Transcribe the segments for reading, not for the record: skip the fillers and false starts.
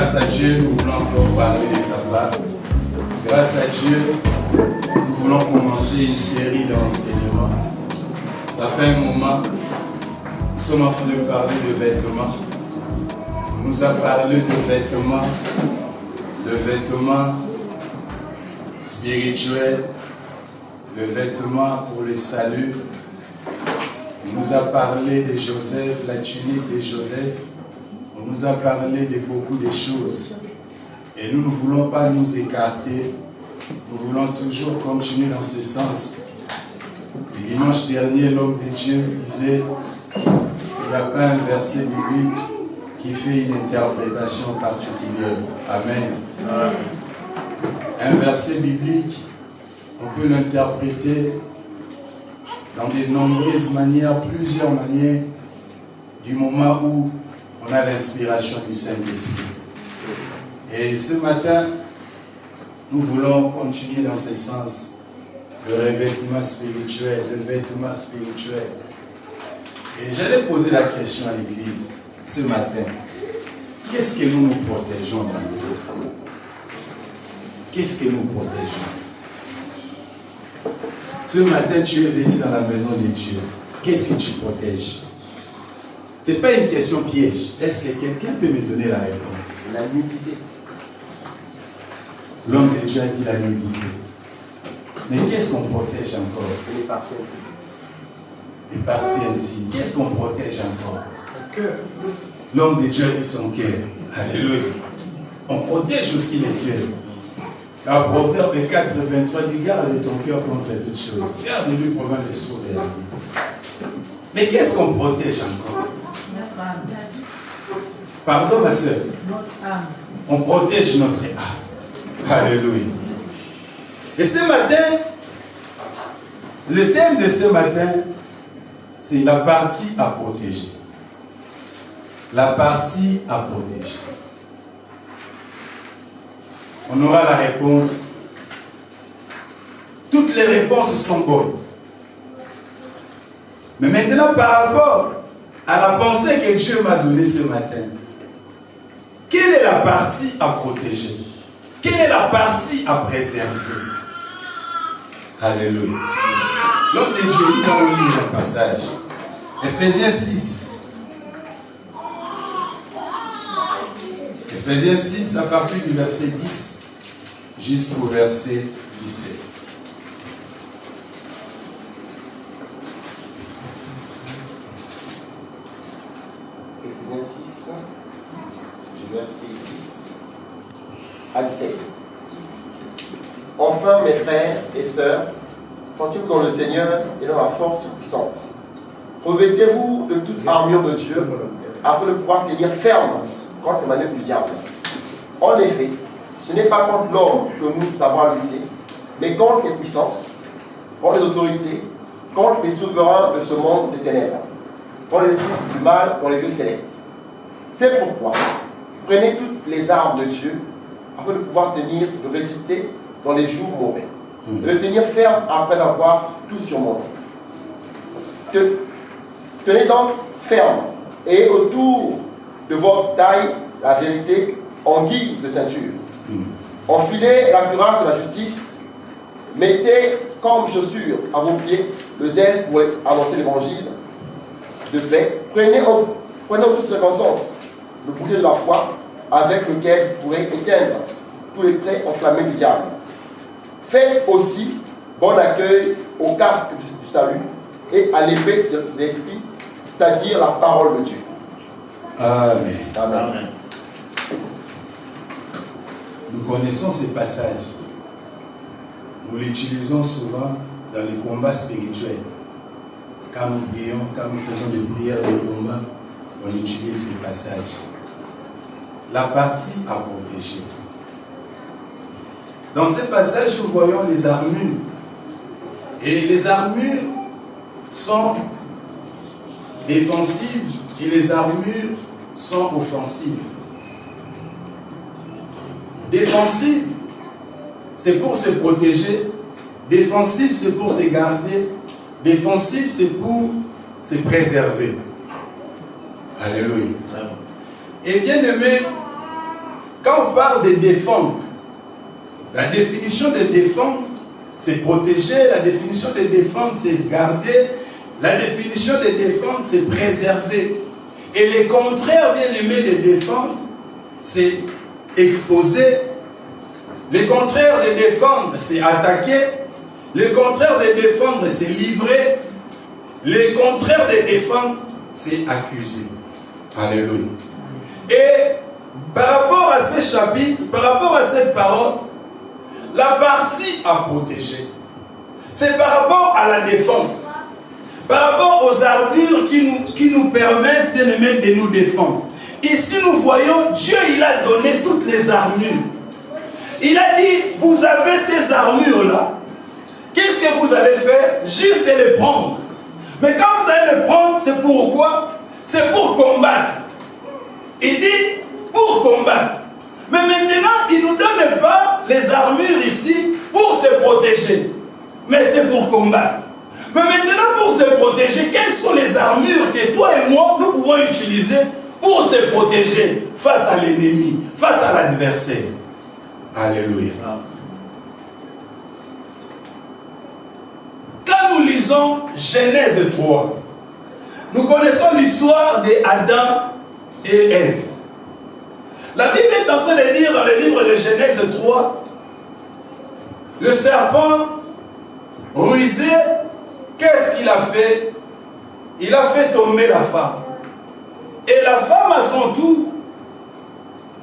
Grâce à Dieu, nous voulons encore parler de sa part. Grâce à Dieu, nous voulons commencer une série d'enseignements. Ça fait un moment, nous sommes en train de parler de vêtements. On nous a parlé de vêtements spirituels, le vêtement pour le salut. On nous a parlé de Joseph, la tunique de Joseph. On nous a parlé de beaucoup de choses. Et nous ne voulons pas nous écarter. Nous voulons toujours continuer dans ce sens. Le dimanche dernier, l'homme de Dieu disait qu'il n'y a pas un verset biblique qui fait une interprétation particulière. Amen. Un verset biblique, on peut l'interpréter dans de nombreuses manières, plusieurs manières, du moment où on a l'inspiration du Saint-Esprit. Et ce matin, nous voulons continuer dans ce sens. Le revêtement spirituel, le vêtement spirituel. Et j'allais poser la question à l'église ce matin. Qu'est-ce que nous protégeons dans nos vies? Qu'est-ce que nous protégeons? Ce matin, tu es venu dans la maison de Dieu. Qu'est-ce que tu protèges? Ce n'est pas une question piège. Est-ce que quelqu'un peut me donner la réponse? La nudité. L'homme de Dieu a dit la nudité. Mais qu'est-ce qu'on protège encore? Les parties intimes. Les parties intimes. Qu'est-ce qu'on protège encore? Le cœur. L'homme de Dieu a dit son cœur. Alléluia. On protège aussi les cœurs. Dans Proverbe 4, 23 dit garde ton cœur contre toutes choses. Garde-lui provient des sources de la vie. Mais qu'est-ce qu'on protège encore? Notre âme. Pardon ma soeur. Notre âme. On protège notre âme. Alléluia. Et ce matin, le thème de ce matin, c'est la partie à protéger. La partie à protéger. On aura la réponse. Toutes les réponses sont bonnes. Mais maintenant, par rapport à la pensée que Dieu m'a donnée ce matin, quelle est la partie à protéger? Quelle est la partie à préserver? Alléluia. L'homme de Dieu, nous allons lire un passage. Ephésiens 6. Ephésiens 6, à partir du verset 10 jusqu'au verset 17. Ephésiens 6, du verset 10 à 17. Enfin, mes frères et sœurs, fortifiez-vous dans le Seigneur et dans la force toute puissante. Revêtez-vous de toute armure de Dieu, afin de pouvoir tenir ferme contre les manœuvres du diable. En effet, ce n'est pas contre l'homme que nous avons à lutter, mais contre les puissances, contre les autorités, contre les souverains de ce monde des ténèbres, contre les esprits du mal dans les lieux célestes. C'est pourquoi, prenez toutes les armes de Dieu, afin de pouvoir de résister dans les jours mauvais, et de tenir ferme après avoir tout surmonté. Tenez donc ferme, et autour de votre taille, la vérité en guise de ceinture. Enfilez la cuirasse de la justice, mettez comme chaussure à vos pieds le zèle pour annoncer l'évangile de paix. Prenez en toutes circonstances le bouclier de la foi avec lequel vous pourrez éteindre tous les traits enflammés du diable. Faites aussi bon accueil au casque du salut et à l'épée de l'esprit, c'est-à-dire la parole de Dieu. Amen. Amen. Nous connaissons ces passages. Nous l'utilisons souvent dans les combats spirituels. Quand nous prions, quand nous faisons des prières de combat, on utilise ces passages. La partie à protéger. Dans ces passages, nous voyons les armures. Et les armures sont défensives et les armures sont offensives. Défensive, c'est pour se protéger. Défensive, c'est pour se garder. Défensive, c'est pour se préserver. Alléluia. Et bien aimé, quand on parle de défendre, la définition de défendre, c'est protéger. La définition de défendre, c'est garder. La définition de défendre, c'est préserver. Et le contraire, bien aimé, de défendre, c'est exposer. Le contraire de défendre, c'est attaquer. Le contraire de défendre, c'est livrer. Le contraire de défendre, c'est accuser. Alléluia. Et par rapport à ces chapitres, par rapport à cette parole, la partie à protéger, c'est par rapport à la défense, par rapport aux armures qui nous permettent de nous défendre. Ici, nous voyons, Dieu, il a donné toutes les armures. Il a dit, vous avez ces armures-là. Qu'est-ce que vous allez faire? Juste de les prendre. Mais quand vous allez les prendre, c'est pourquoi? C'est pour combattre. Il dit, pour combattre. Mais maintenant, il ne nous donne pas les armures ici pour se protéger. Mais c'est pour combattre. Mais maintenant, pour se protéger, quelles sont les armures que toi et moi, nous pouvons utiliser pour se protéger face à l'ennemi, face à l'adversaire? Alléluia. Quand nous lisons Genèse 3, nous connaissons l'histoire d'Adam et Ève. La Bible est en train de dire dans le livre de Genèse 3, le serpent rusé, qu'est-ce qu'il a fait? Il a fait tomber la femme. Et la femme, à son tour,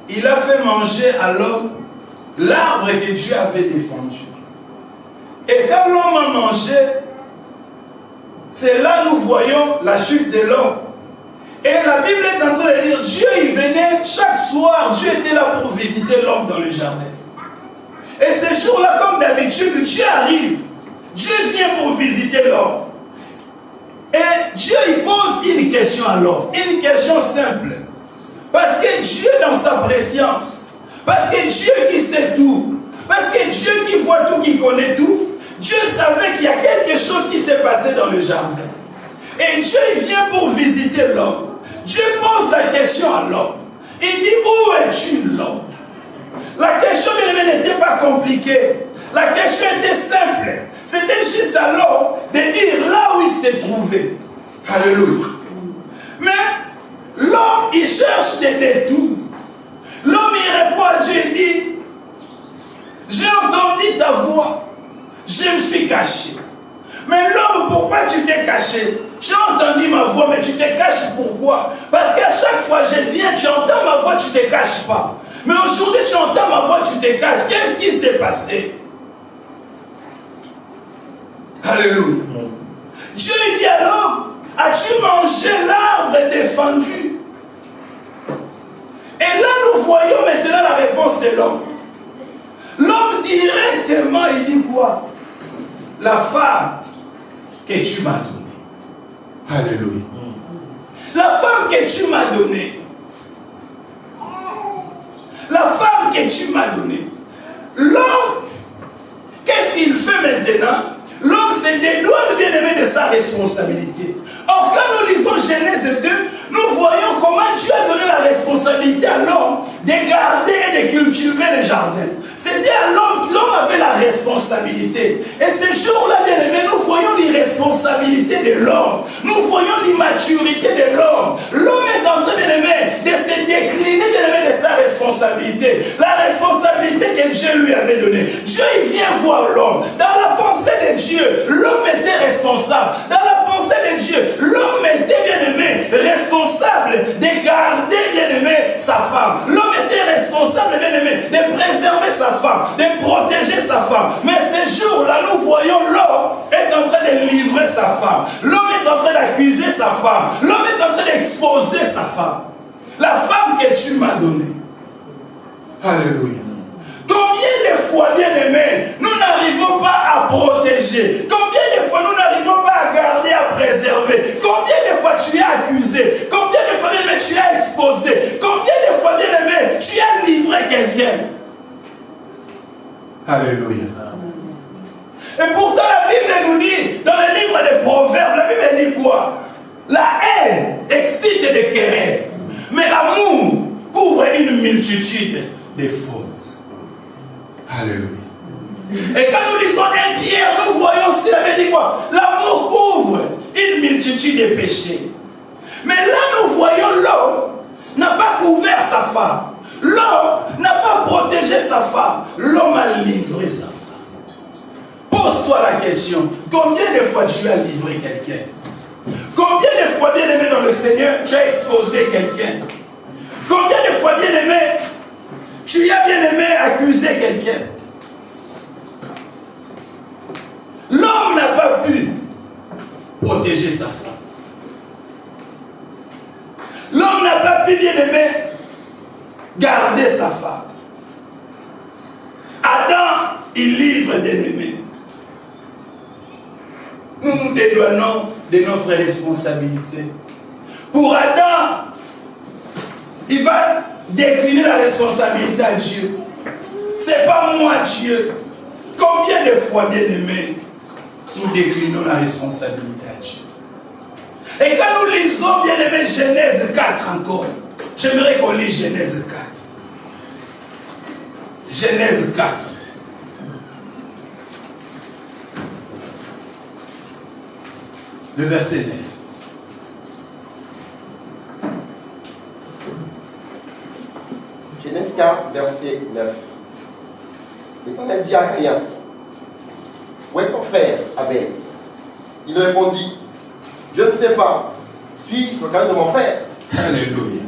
il a fait manger à l'homme l'arbre que Dieu avait défendu. Et quand l'homme a mangé, c'est là que nous voyons la chute de l'homme. Et la Bible est en train de dire, Dieu il venait chaque soir, Dieu était là pour visiter l'homme dans le jardin. Et ces jours-là, comme d'habitude, Dieu arrive. Dieu vient pour visiter l'homme. Et Dieu il pose une question à l'homme, une question simple. Parce que Dieu dans sa préscience, parce que Dieu qui sait tout, parce que Dieu qui voit tout, qui connaît tout, Dieu savait qu'il y a quelque chose qui s'est passé dans le jardin. Et Dieu il vient pour visiter l'homme. Dieu pose la question à l'homme. Il dit, où es-tu l'homme? La question n'était pas compliquée. La question était simple. C'était juste à l'homme de dire là où il s'est trouvé. Alléluia. Mais l'homme, il cherche des détours. L'homme, il répond à Dieu, il dit, j'ai entendu ta voix. Je me suis caché. Mais l'homme, pourquoi tu t'es caché? J'ai entendu ma voix, mais tu te caches pourquoi? Parce qu'à chaque fois je viens, tu entends ma voix, tu ne te caches pas. Mais aujourd'hui, tu entends ma voix, tu te caches. Qu'est-ce qui s'est passé? Alléluia. Dieu dit à l'homme, as-tu mangé l'arbre défendu? Et là, nous voyons maintenant la réponse de l'homme. L'homme directement, il dit quoi? La femme que tu m'as donnée. Alléluia. La femme que tu m'as donnée. La femme que tu m'as donnée. L'homme, qu'est-ce qu'il fait maintenant? L'homme se dédouane bien aimé de sa responsabilité. Or, quand nous lisons Genèse 2, nous voyons comment Dieu a donné la responsabilité à l'homme de garder et de cultiver les jardins. C'était à l'homme, l'homme avait la responsabilité. Et ce jour-là, bien aimé, nous voyons l'irresponsabilité de l'homme. Nous voyons l'immaturité de l'homme. L'homme est en train, bien aimé, de se décliner, bien aimé, de sa responsabilité. La responsabilité que Dieu lui avait donnée. Dieu, il vient voir l'homme. Dans la pensée de Dieu, l'homme était responsable. Dans la pensée de Dieu, l'homme était, bien aimé, responsable de garder, bien aimé, sa femme. L'homme était responsable, bien aimé, de préserver sa femme, de protéger sa femme. Mais ces jours-là, nous voyons l'homme est en train de livrer sa femme. L'homme est en train d'accuser sa femme. L'homme est en train d'exposer sa femme. La femme que tu m'as donnée. Alléluia. Combien de fois, bien aimé, nous n'arrivons pas à protéger? Combien de fois nous n'arrivons pas à garder, à préserver? Combien de fois tu es accusé? Combien de fois, bien aimé, tu as exposé? Combien de fois, bien aimé, tu as livré quelqu'un? Alléluia. Et pourtant, la Bible nous dit, dans le livre des Proverbes, la Bible dit quoi? La haine excite des querelles, mais l'amour couvre une multitude des fautes. Alléluia. Et quand nous lisons 1 Pierre, nous voyons aussi, il avait dit quoi? L'amour couvre une multitude de péchés. Mais là, nous voyons l'homme n'a pas couvert sa femme. L'homme n'a pas protégé sa femme. L'homme a livré sa femme. Pose-toi la question, combien de fois tu as livré quelqu'un? Combien de fois, bien aimé dans le Seigneur, tu as exposé quelqu'un? Combien de fois, bien aimé, tu as bien aimé accuser quelqu'un? L'homme n'a pas pu protéger sa femme. L'homme n'a pas pu, bien aimé, garder sa femme. Adam, il livre, bien aimé. Nous nous dédouanons de notre responsabilité. Pour Adam, il va décliner la responsabilité à Dieu. C'est pas moi, Dieu. Combien de fois, bien aimé, nous déclinons la responsabilité à Dieu? Et quand nous lisons, bien aimé, Genèse 4 encore, j'aimerais qu'on lise Genèse 4. Genèse 4. Le verset 9. Genèse 4, verset 9. L'Éternel dit à Caïn, où est ton frère Abel? Il répondit, je ne sais pas, suis-je le caillou de mon frère? Alléluia.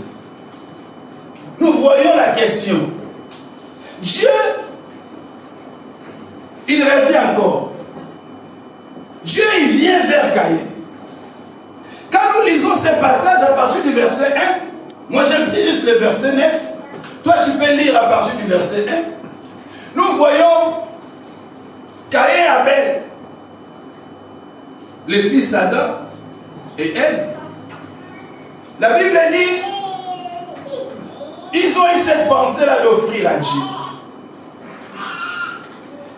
Nous voyons la question. Dieu, il revient encore. Dieu, il vient vers Caïn. Quand nous lisons ces passages à partir du verset 1, moi j'aime juste le verset 9. Toi, tu peux lire à partir du verset 1. Nous voyons Caïn et Abel, le fils d'Adam et Ève. La Bible dit, ils ont eu cette pensée-là d'offrir à Dieu.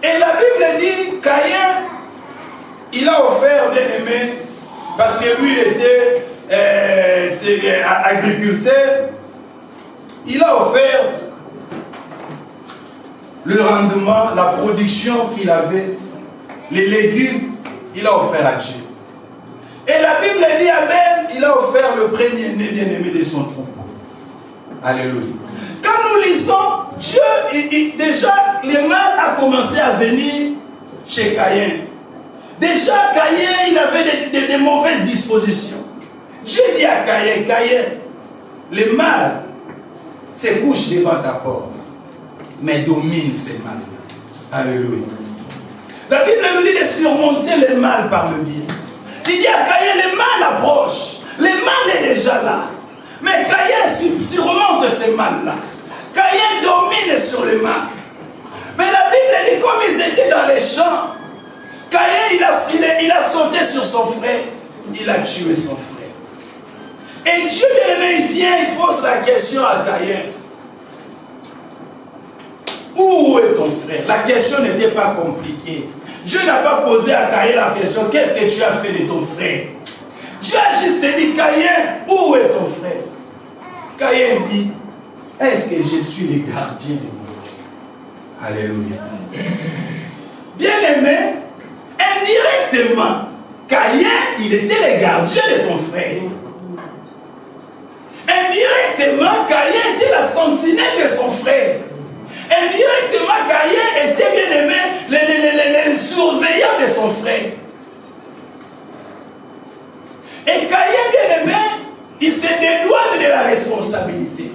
Et la Bible dit, Caïn, il a offert, bien aimé, parce que lui, il était agriculteur, il a offert le rendement, la production qu'il avait, les légumes, il a offert à Dieu. Et la Bible dit, Abel, il a offert le premier-né bien-aimé de son troupeau. Alléluia. Quand nous lisons, Dieu, déjà, le mal a commencé à venir chez Caïn. Déjà, Caïn, il avait des mauvaises dispositions. Dieu dit à Caïn, Caïn, le mal se couche devant ta porte, mais domine ces mal-là. Alléluia. La Bible nous dit de surmonter le mal par le bien. Il dit à Caïn, le mal approche. Le mal est déjà là. Mais Caïn surmonte ce mal-là. Caïn domine sur le mal. Mais la Bible dit, comme ils étaient dans les champs, Caïn, il a sauté sur son frère. Il a tué son frère. Et Dieu, il vient, il pose la question à Caïn. Où est ton frère? La question n'était pas compliquée. Dieu n'a pas posé à Caïn la question, qu'est-ce que tu as fait de ton frère? Dieu a juste dit, Caïn, où est ton frère? Caïn dit, est-ce que je suis le gardien de mon frère? Alléluia. Bien-aimé, indirectement, Caïn, il était le gardien de son frère. Indirectement, Caïn était la sentinelle de son frère. Indirectement, Caïn était bien aimé le surveillant de son frère. Et Caïn, bien aimé, il se dédouane de la responsabilité.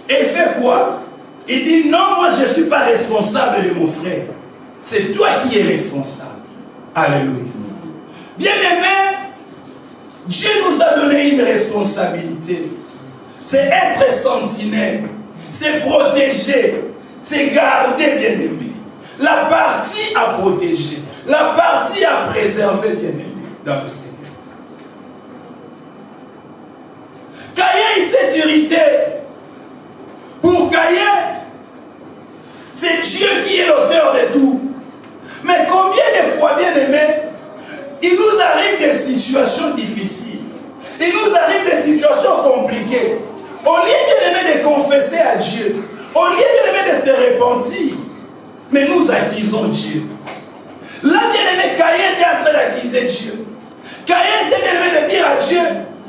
Et il fait quoi? Il dit non, moi je ne suis pas responsable de mon frère. C'est toi qui es responsable. Alléluia. Bien aimé, Dieu nous a donné une responsabilité. C'est être sentinelle. C'est protéger. C'est garder, bien aimé. La partie à protéger. La partie à préserver, bien aimé, dans le Seigneur. Caïn, il s'est irrité. Pour Caïn, c'est Dieu qui est l'auteur de tout. Mais combien de fois, bien aimé, il nous arrive des situations difficiles. Il nous arrive des situations compliquées. Au lieu, bien aimé, de confesser à Dieu, Au lieu de se repentir, mais nous accusons Dieu. Là, bien-aimé, Caïn était en train d'accuser Dieu. Caïn était bien-aimé de dire à Dieu,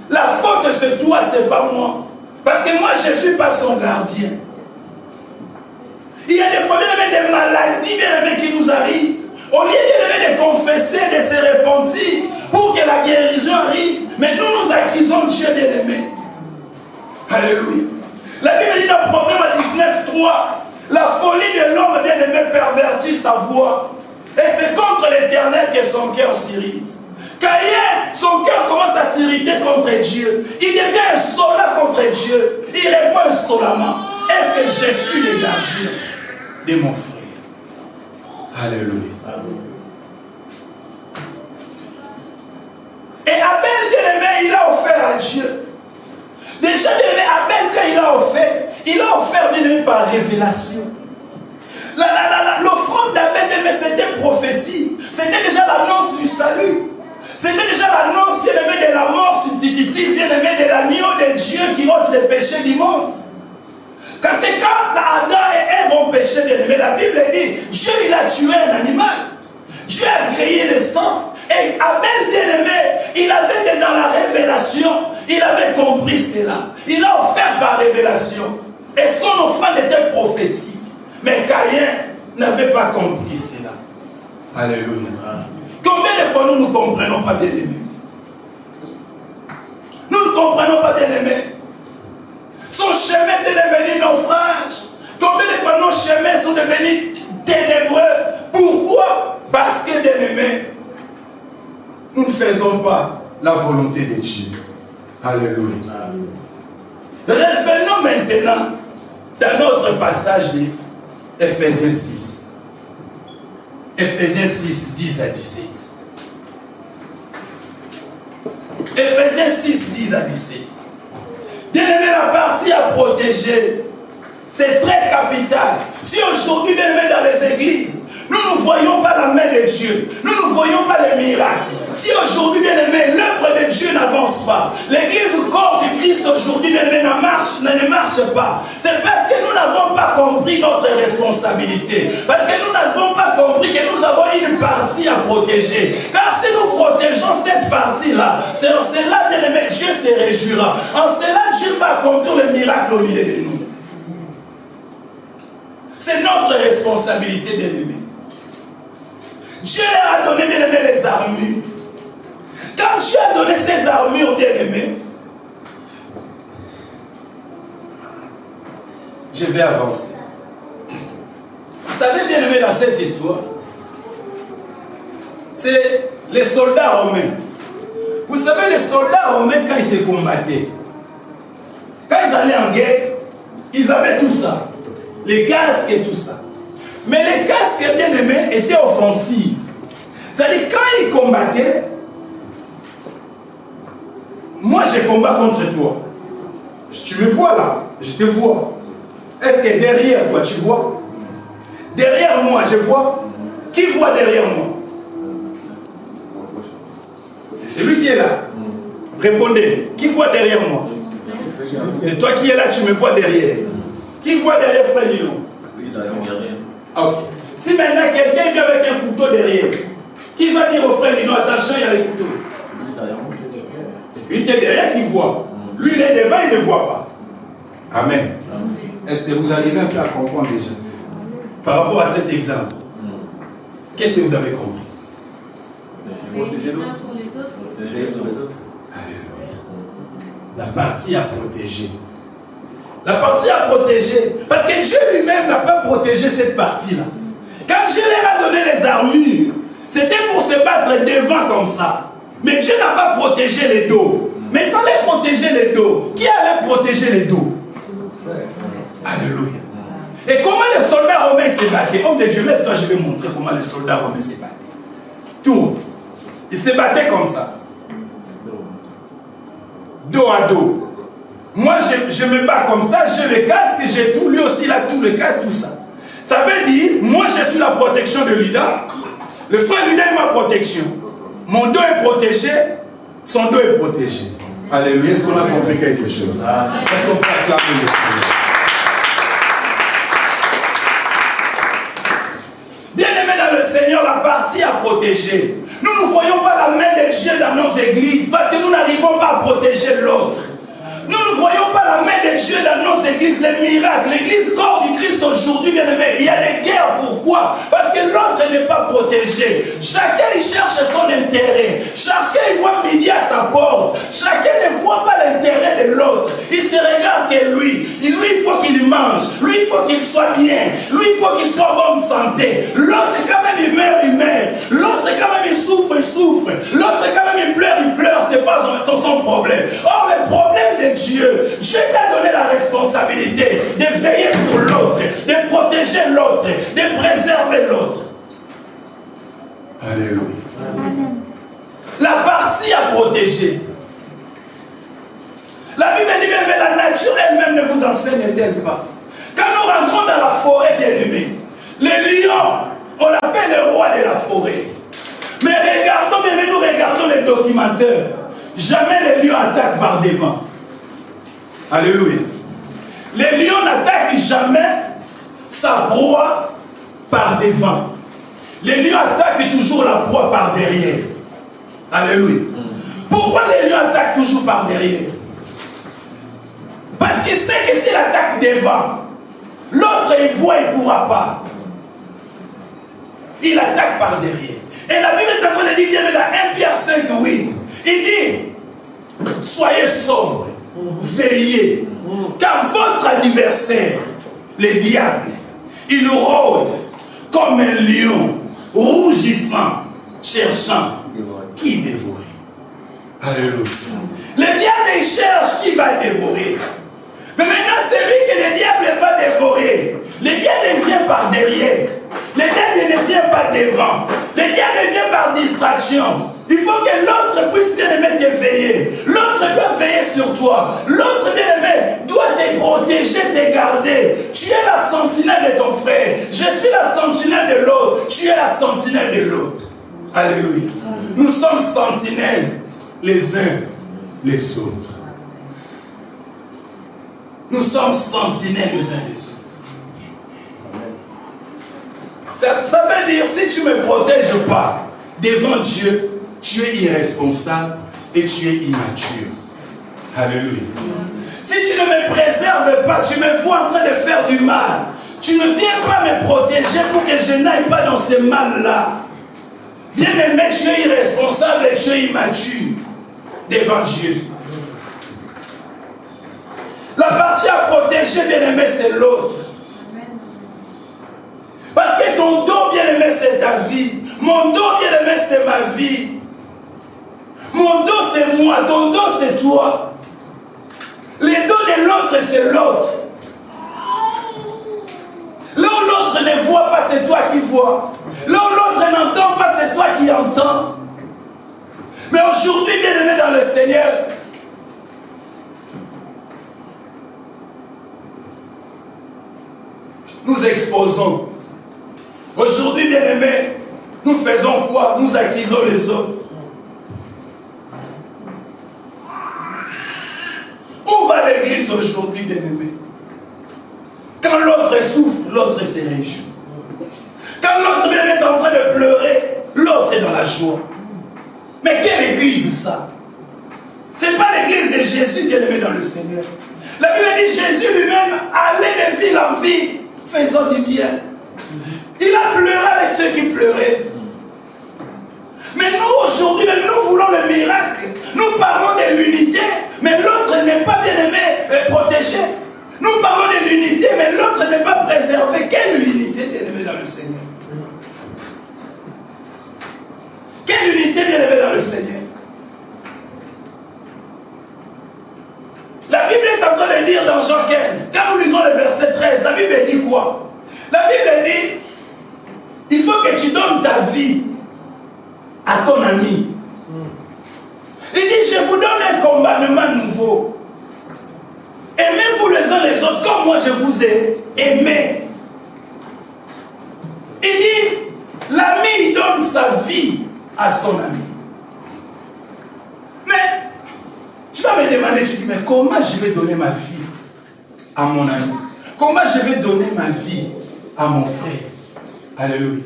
la faute c'est toi, c'est pas moi. Parce que moi, je ne suis pas son gardien. Il y a des fois, bien-aimé, des maladies, bien-aimé, qui nous arrivent. Au lieu bien-aimé, de confesser, de se repentir, pour que la guérison arrive, mais nous accusons Dieu, bien-aimé. Alléluia. La Bible dit dans Proverbe 19:3, la folie de l'homme bien-aimé pervertit sa voix. Et c'est contre l'Éternel que son cœur s'irrite. Caïn, son cœur commence à s'irriter contre Dieu. Il devient insolent contre Dieu. Il répond insolemment. Est-ce que je suis le gardien de mon frère? Alléluia. Et Abel, bien-aimé, il a offert à Dieu. Déjà, bien-aimé, Abel, quand il a offert, bien-aimé, par révélation. L'offrande d'Abel, bien-aimé, c'était prophétique. C'était déjà l'annonce du salut. C'était déjà l'annonce, bien-aimé, de la mort substitutive, bien-aimé, de l'agneau de Dieu qui ôte les péchés du monde. Parce que quand Adam et Ève ont péché, bien-aimé, la Bible dit, Dieu, il a tué un animal. Dieu a grillé le sang. Et Abel, bien-aimé, il avait dans la révélation, il avait compris cela. Il a offert par révélation. Et son offrande était prophétique. Mais Caïn n'avait pas compris cela. Alléluia. Combien de fois nous ne comprenons pas, bien-aimés? Nous ne comprenons pas, bien-aimés. Son chemin est devenu naufrage. Combien de fois nos chemins sont devenus ténébreux? Pourquoi? Parce que, bien-aimés, nous ne faisons pas la volonté de Dieu. Alléluia. Revenons maintenant dans notre passage de Ephésiens 6. Ephésiens 6, 10 à 17. Ephésiens 6, 10 à 17. Bien-aimé, la partie à protéger, c'est très capital. Si aujourd'hui, bien-aimé, dans les églises, nous ne voyons pas la main de Dieu, nous ne voyons pas les miracles. Si aujourd'hui, bien-aimé, l'œuvre de Dieu n'avance pas, l'église au corps du Christ aujourd'hui, bien-aimé, ne marche pas. C'est parce que nous n'avons pas compris notre responsabilité. Parce que nous n'avons pas compris que nous avons une partie à protéger. Car si nous protégeons cette partie-là, c'est en cela, bien-aimé, Dieu se réjouira. En cela, Dieu va accomplir le miracle au milieu de nous. C'est notre responsabilité, bien-aimé. Dieu leur a donné, bien-aimé, les armures. Quand Dieu a donné ses armures, bien-aimé, je vais avancer. Vous savez, bien-aimé, dans cette histoire, c'est les soldats romains. Vous savez, les soldats romains, quand ils se combattaient, quand ils allaient en guerre, ils avaient tout ça. Les casques et tout ça. Mais les casques, bien aimés, étaient offensifs. C'est-à-dire, quand ils combattaient, moi je combats contre toi. Tu me vois là, je te vois. Est-ce que derrière toi, tu vois? Derrière moi, je vois. Qui voit derrière moi? C'est celui qui est là. Répondez. Qui voit derrière moi? C'est toi qui es là, tu me vois derrière. Qui voit derrière frère Lino? Ok. Si maintenant quelqu'un vient avec un couteau derrière, qui va dire au frère Lino, attention, il y a les couteaux? C'est lui qui est derrière qui voit. Lui, il est devant, il ne voit pas. Amen. Est-ce que vous arrivez un peu à comprendre déjà? Par rapport à cet exemple, qu'est-ce que vous avez compris? Alléluia. La partie à protéger. La partie à protéger. Parce que Dieu lui-même n'a pas protégé cette partie-là. Quand Dieu leur a donné les armures, c'était pour se battre devant comme ça. Mais Dieu n'a pas protégé les dos. Mais il fallait protéger les dos. Qui allait protéger les dos? Alléluia. Et comment les soldats romains se battaient? Homme de Dieu, lève-toi, je vais montrer comment les soldats romains se battaient. Tourne. Ils se battaient comme ça. Dos à dos. Moi, je me bats comme ça, j'ai le casque, j'ai tout. Lui aussi, il a tout, le casque, tout ça. Ça veut dire, moi, je suis la protection de Lida. Le frère Lida est ma protection. Mon dos est protégé, son dos est protégé. Alléluia, est-ce qu'on a compris quelque chose? Est-ce qu'on peut acclamer le Seigneur? partie à protéger. Nous ne voyons pas la main de Dieu dans nos églises parce que nous n'arrivons pas à protéger l'autre. Nous ne voyons pas la main de Dieu dans nos églises, les miracles. L'église corps du Christ aujourd'hui, bien aimé, il y a des guerres. Pourquoi? Parce que l'autre n'est pas protégé. Chacun il cherche son intérêt. Chacun il voit midi à sa porte. Chacun ne voit pas l'intérêt de l'autre. Il se regarde que lui. Lui, il faut qu'il mange. Lui, il faut qu'il soit bien. Lui, il faut qu'il soit en bonne santé. L'autre, quand même, il meurt. L'autre, quand même, il souffre. L'autre, quand même, il pleure. C'est pas son problème. Or, le problème de Dieu t'a donné la responsabilité de veiller sur l'autre, de protéger l'autre, de préserver l'autre. Alléluia. La partie à protéger. La Bible dit même, mais la nature elle-même ne vous enseigne-t-elle pas? Quand nous rentrons dans la forêt bien-aimée, les lions, on l'appelle le roi de la forêt. Mais regardons, bien, nous regardons les documentaires. Jamais les lions attaquent par devant. Alléluia. Les lions n'attaquent jamais sa proie par devant. Les lions attaquent toujours la proie par derrière. Alléluia. Pourquoi les lions attaquent toujours par derrière? Parce qu'il sait que s'il attaque devant, l'autre il voit, il ne pourra pas. Il attaque par derrière. Et la Bible est en train de dire, dans 1 Pierre 5:8, il dit, soyez sobres, veillez, car votre adversaire, le diable, il rôde comme un lion, rougissant, cherchant qui dévorer. Alléluia. Le diable il cherche qui va dévorer. Mais maintenant, celui que le diable va dévorer, le diable vient par derrière. Le diable ne vient pas devant. Le diable vient par distraction. Il faut que l'autre puisse bien aimer te veiller. L'autre doit veiller sur toi. L'autre bien aimé doit te protéger, te garder. Tu es la sentinelle de ton frère. Je suis la sentinelle de l'autre. Tu es la sentinelle de l'autre. Alléluia. Nous sommes sentinelles les uns les autres. Nous sommes sentinelles les uns les autres. Ça veut dire, si tu ne me protèges pas devant Dieu, tu es irresponsable et tu es immature. Alléluia. Si tu ne me préserves pas, tu me vois en train de faire du mal. Tu ne viens pas me protéger pour que je n'aille pas dans ce mal-là. Bien aimé, tu es irresponsable et tu es immature devant Dieu. La partie à protéger, bien aimé, c'est l'autre. Parce que ton don, bien aimé, c'est ta vie. Mon don, bien aimé, c'est ma vie. Mon don, c'est moi. Ton don, c'est toi. Les dons de l'autre, c'est l'autre. Là où l'autre ne voit pas, c'est toi qui vois. Là où l'autre n'entend pas, c'est toi qui entends. Mais aujourd'hui, bien aimé dans le Seigneur, nous exposons. Aujourd'hui, bien aimé, nous faisons quoi? Nous accusons les autres. Où va l'église aujourd'hui, bien aimé? Quand l'autre souffre, l'autre se réjouit. Quand l'autre bien est en train de pleurer, l'autre est dans la joie. Mais quelle église ça? Ce n'est pas l'église de Jésus bien aimé dans le Seigneur. La Bible dit Jésus lui-même allait de ville en ville, faisant du bien. Il a pleuré avec ceux qui pleuraient. Mais nous aujourd'hui, nous voulons le miracle. Nous parlons de l'unité, mais l'autre n'est pas bien aimé et protégé. Nous parlons de l'unité, mais l'autre n'est pas préservé. Quelle unité bien aimé dans le Seigneur? Quelle unité bien aimé dans le Seigneur? La Bible est en train de dire dans Jean 15, quand nous lisons le verset 13, la Bible dit quoi? La Bible dit, il faut que tu donnes ta vie à ton ami. Il dit, je vous donne un commandement nouveau. Aimez-vous les uns les autres comme moi je vous ai aimé. Il dit, l'ami donne sa vie à son ami. Mais, tu vas me demander, tu dis, mais comment je vais donner ma vie à mon ami? Comment je vais donner ma vie à mon frère? Alléluia.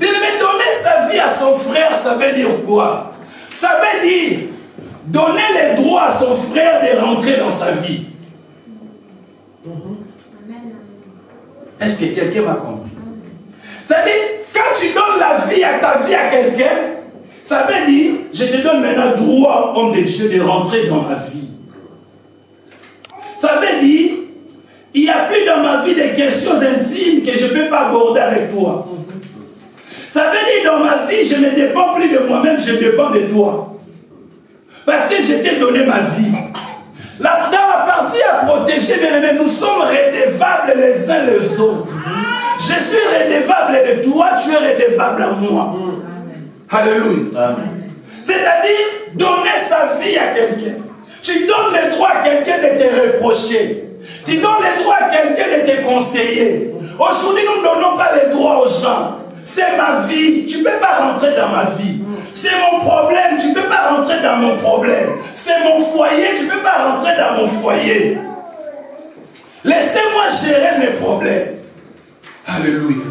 Il va donner vie à son frère, ça veut dire quoi? Ça veut dire donner le droit à son frère de rentrer dans sa vie. Est-ce que quelqu'un m'a compris? Ça veut dire, quand tu donnes la vie à ta vie à quelqu'un, ça veut dire, je te donne maintenant droit, homme de Dieu, de rentrer dans ma vie. Ça veut dire, il n'y a plus dans ma vie des questions intimes que je ne peux pas aborder avec toi. Ça veut dire, dans ma vie, je ne dépends plus de moi-même, je dépends de toi. Parce que je t'ai donné ma vie. Là, dans la partie à protéger, bien aimé, nous sommes redevables les uns les autres. Je suis redevable de toi, tu es redevable à moi. Alléluia. C'est-à-dire, donner sa vie à quelqu'un. Tu donnes le droit à quelqu'un de te reprocher. Tu donnes le droit à quelqu'un de te conseiller. Aujourd'hui, nous ne donnons pas le droit aux gens. C'est ma vie, tu ne peux pas rentrer dans ma vie. C'est mon problème, tu ne peux pas rentrer dans mon problème. C'est mon foyer, tu ne peux pas rentrer dans mon foyer. Laissez-moi gérer mes problèmes. Alléluia.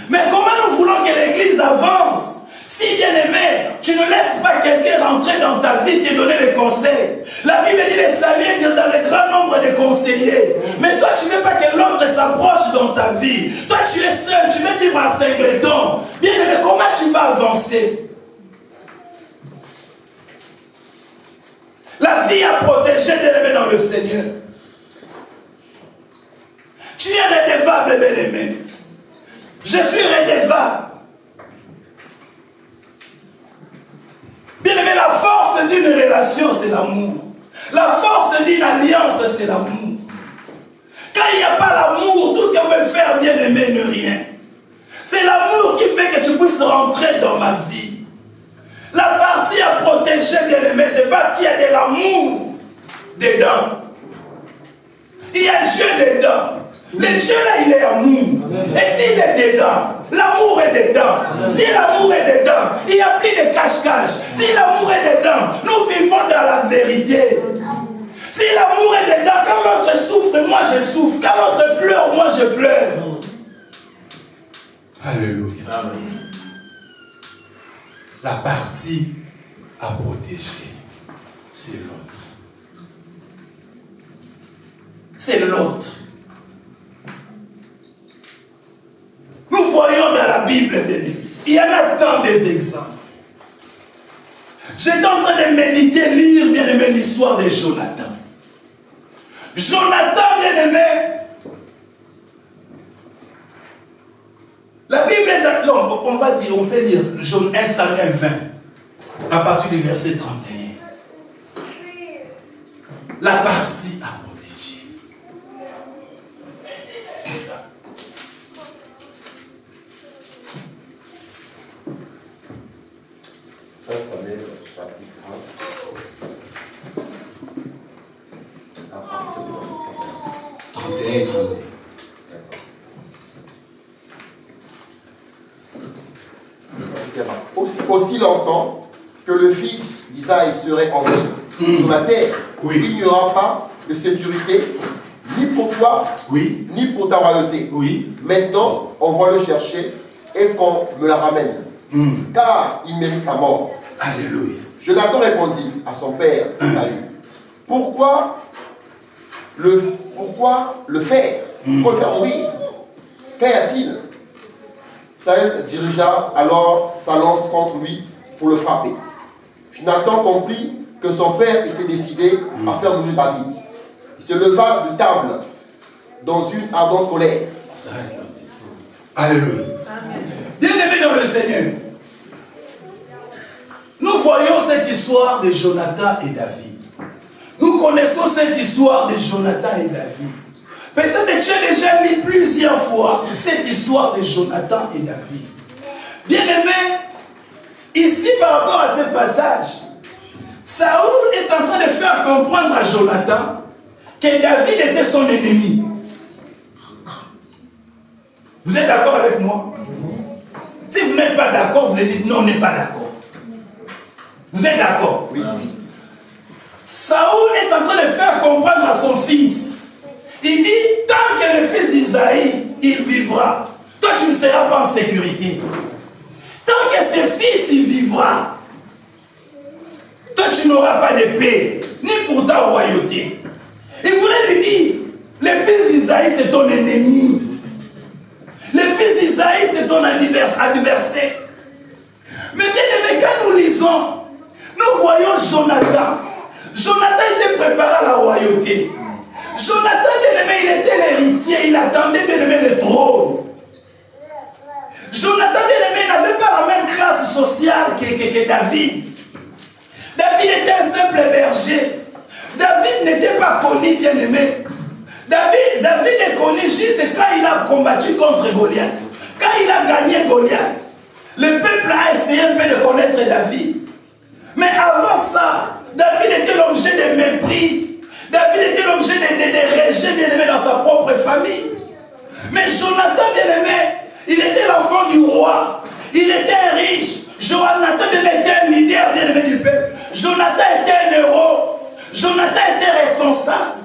Mais comment nous voulons que l'Église avance? Si, bien aimé, tu ne laisses pas quelqu'un rentrer dans ta vie, te donner les conseils. La Bible dit les saluer dans le grand nombre de conseillers. Mais toi, tu ne veux pas que l'autre s'approche dans ta vie. Toi, tu es seul, tu veux vivre à singleton. Bien aimé, comment tu vas avancer? La vie à protéger, bien aimé, dans le Seigneur. Tu es redevable, bien aimé. Je suis redevable. Bien aimé, la force d'une relation, c'est l'amour. La force d'une alliance, c'est l'amour. Quand il n'y a pas l'amour, tout ce qu'on veut faire, bien aimé, n'est rien. C'est l'amour qui fait que tu puisses rentrer dans ma vie. La partie à protéger, bien aimé, c'est parce qu'il y a de l'amour dedans. Il y a Dieu dedans. Le Dieu là, il est amour. Et s'il est dedans, l'amour est dedans. Si l'amour est dedans, il n'y a plus de cache-cache. Si l'amour est dedans, nous vivons dans la vérité. Si l'amour est dedans, quand l'autre souffre, moi je souffre. Quand l'autre pleure, moi je pleure. Alléluia. Amen. La partie à protéger, c'est l'autre. C'est l'autre. Nous voyons dans la Bible, il y en a tant des exemples. J'étais en train de méditer, lire, bien aimé, l'histoire de Jonathan. Jonathan, bien aimé, la Bible est non, on peut lire 1 Samuel 20, à partir du verset 31. La partie à protéger. Samuel, chapitre 31. Aussi longtemps que le fils d'Isaïe serait en vie sur la terre, il n'y aura pas de sécurité, ni pour toi, ni pour ta royauté. Maintenant, on va le chercher et qu'on me la ramène, car il mérite la mort. Alléluia. Jonathan répondit à son père Isaïe, pourquoi le faire? Pourquoi le faire mourir? Qu'y a-t-il? Saül dirigea alors sa lance contre lui pour le frapper. Jonathan comprit que son père était décidé à faire mourir David. Il se leva de table dans une ardente colère. Alléluia. Bien-aimés dans le Seigneur, nous voyons cette histoire de Jonathan et David. Nous connaissons cette histoire de Jonathan et David. Peut-être que tu as déjà lu plusieurs fois cette histoire de Jonathan et David. Bien-aimé, ici par rapport à ce passage, Saoul est en train de faire comprendre à Jonathan que David était son ennemi. Vous êtes d'accord avec moi? Si vous n'êtes pas d'accord, vous dites non, on n'est pas d'accord. Vous êtes d'accord? Oui. Saoul est en train de faire comprendre à son fils. Il dit, tant que le fils d'Isaïe, il vivra, toi tu ne seras pas en sécurité. Tant que ce fils il vivra. Toi tu n'auras pas de paix, ni pour ta royauté. Il voulait lui dire, le fils d'Isaïe c'est ton ennemi. Le fils d'Isaïe c'est ton adversaire. Mais bien aimé, quand nous lisons, nous voyons Jonathan. Jonathan était préparé à la royauté. Jonathan, bien aimé, il était l'héritier, il attendait bien aimé le trône. Jonathan, bien aimé, n'avait pas la même classe sociale que David. David était un simple berger. David n'était pas connu, bien aimé. David est connu juste quand il a combattu contre Goliath. Quand il a gagné Goliath, le peuple a essayé un peu de connaître David. Mais avant ça, David était l'objet de mépris. David était l'objet de rejet, bien aimé, dans sa propre famille. Mais Jonathan, bien aimé, il était l'enfant du roi. Il était riche. Jonathan, bien aimé, était un leader, bien aimé, du peuple. Jonathan était un héros. Jonathan était responsable.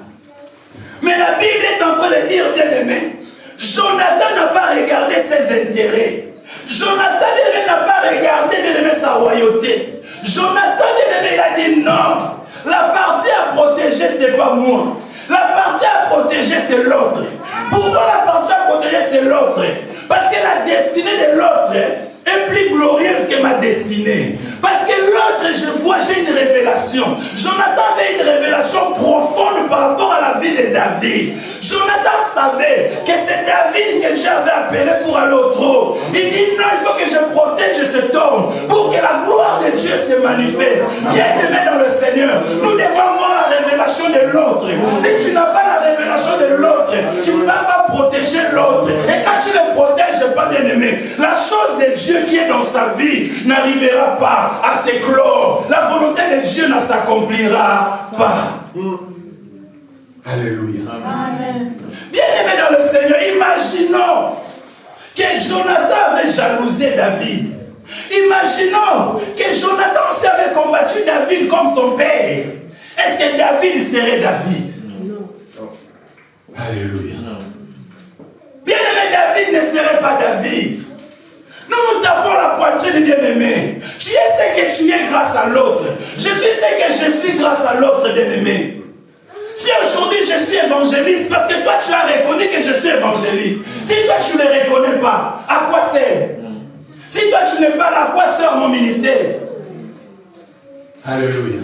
Mais la Bible est en train de dire, bien aimé, Jonathan n'a pas regardé ses intérêts. Jonathan, bien aimé, n'a pas regardé, bien aimé, sa royauté. Jonathan, bien aimé, il a dit non. La partie à protéger, ce n'est pas moi. La partie à protéger, c'est l'autre. Pourquoi la partie à protéger, c'est l'autre? Parce que la destinée de l'autre est plus glorieuse que ma destinée. Parce que l'autre, j'ai une révélation. Jonathan avait une révélation profonde par rapport à la vie de David. Jonathan savait que c'est David que Dieu avait appelé pour aller au trône. Il dit non, il faut que je protège cet homme pour que la gloire de Dieu se manifeste. Bien-aimé dans le Seigneur, nous devons avoir la révélation de l'autre. Si tu n'as pas la révélation de l'autre, tu ne vas pas protéger l'autre. Et quand tu le protèges pas, bien-aimé, la chose de Dieu qui est dans sa vie n'arrivera pas à s'éclore. La volonté de Dieu ne s'accomplira pas. Alléluia. Amen. Bien-aimé dans le Seigneur, imaginons que Jonathan avait jalousé David. Imaginons que Jonathan aussi avait combattu David comme son père. Est-ce que David serait David? Non. Alléluia. Bien-aimé, David ne serait pas David. Nous tapons la poitrine, bien-aimé. Tu es ce que tu es grâce à l'autre. Je suis ce que je suis grâce à l'autre, bien-aimé. Si aujourd'hui je suis évangéliste, parce que toi tu as reconnu que je suis évangéliste. Si toi tu ne le reconnais pas, à quoi sert? Si toi tu n'es pas là, à quoi sert mon ministère? Alléluia.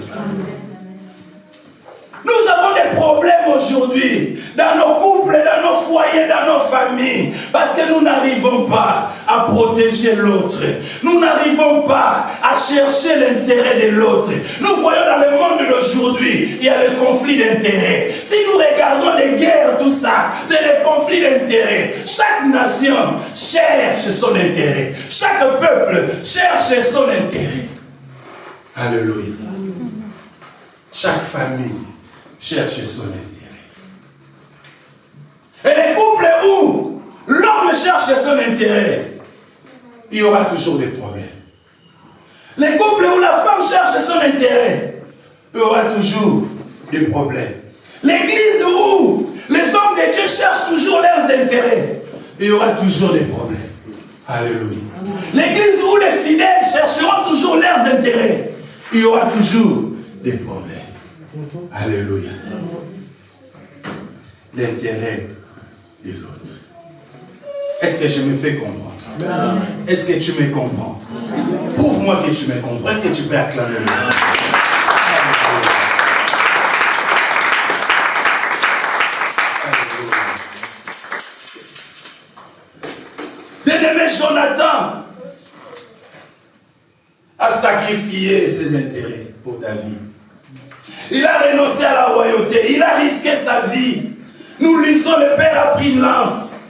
Nous avons des problèmes aujourd'hui dans nos couples, dans nos foyers, dans nos familles, parce que nous n'arrivons pas à protéger l'autre. Nous n'arrivons pas à chercher l'intérêt de l'autre. Nous voyons dans le monde d'aujourd'hui, il y a le conflit d'intérêts. Si nous regardons les guerres, tout ça, c'est le conflit d'intérêts. Chaque nation cherche son intérêt. Chaque peuple cherche son intérêt. Alléluia. Chaque famille cherche son intérêt. Et les couples où l'homme cherche son intérêt, il y aura toujours des problèmes. Les couples où la femme cherche son intérêt, il y aura toujours des problèmes. L'église où les hommes de Dieu cherchent toujours leurs intérêts, il y aura toujours des problèmes. Alléluia. L'église où les fidèles chercheront toujours leurs intérêts, il y aura toujours des problèmes. Alléluia. L'intérêt de l'autre. Est-ce que je me fais comprendre? Est-ce que tu me comprends? Prouve-moi que tu me comprends. Est-ce que tu peux acclamer le Seigneur? Bien-aimé Jonathan a sacrifié ses intérêts pour David. Il a renoncé à la royauté. Il a risqué sa vie. Nous lisons, le père a pris une lance.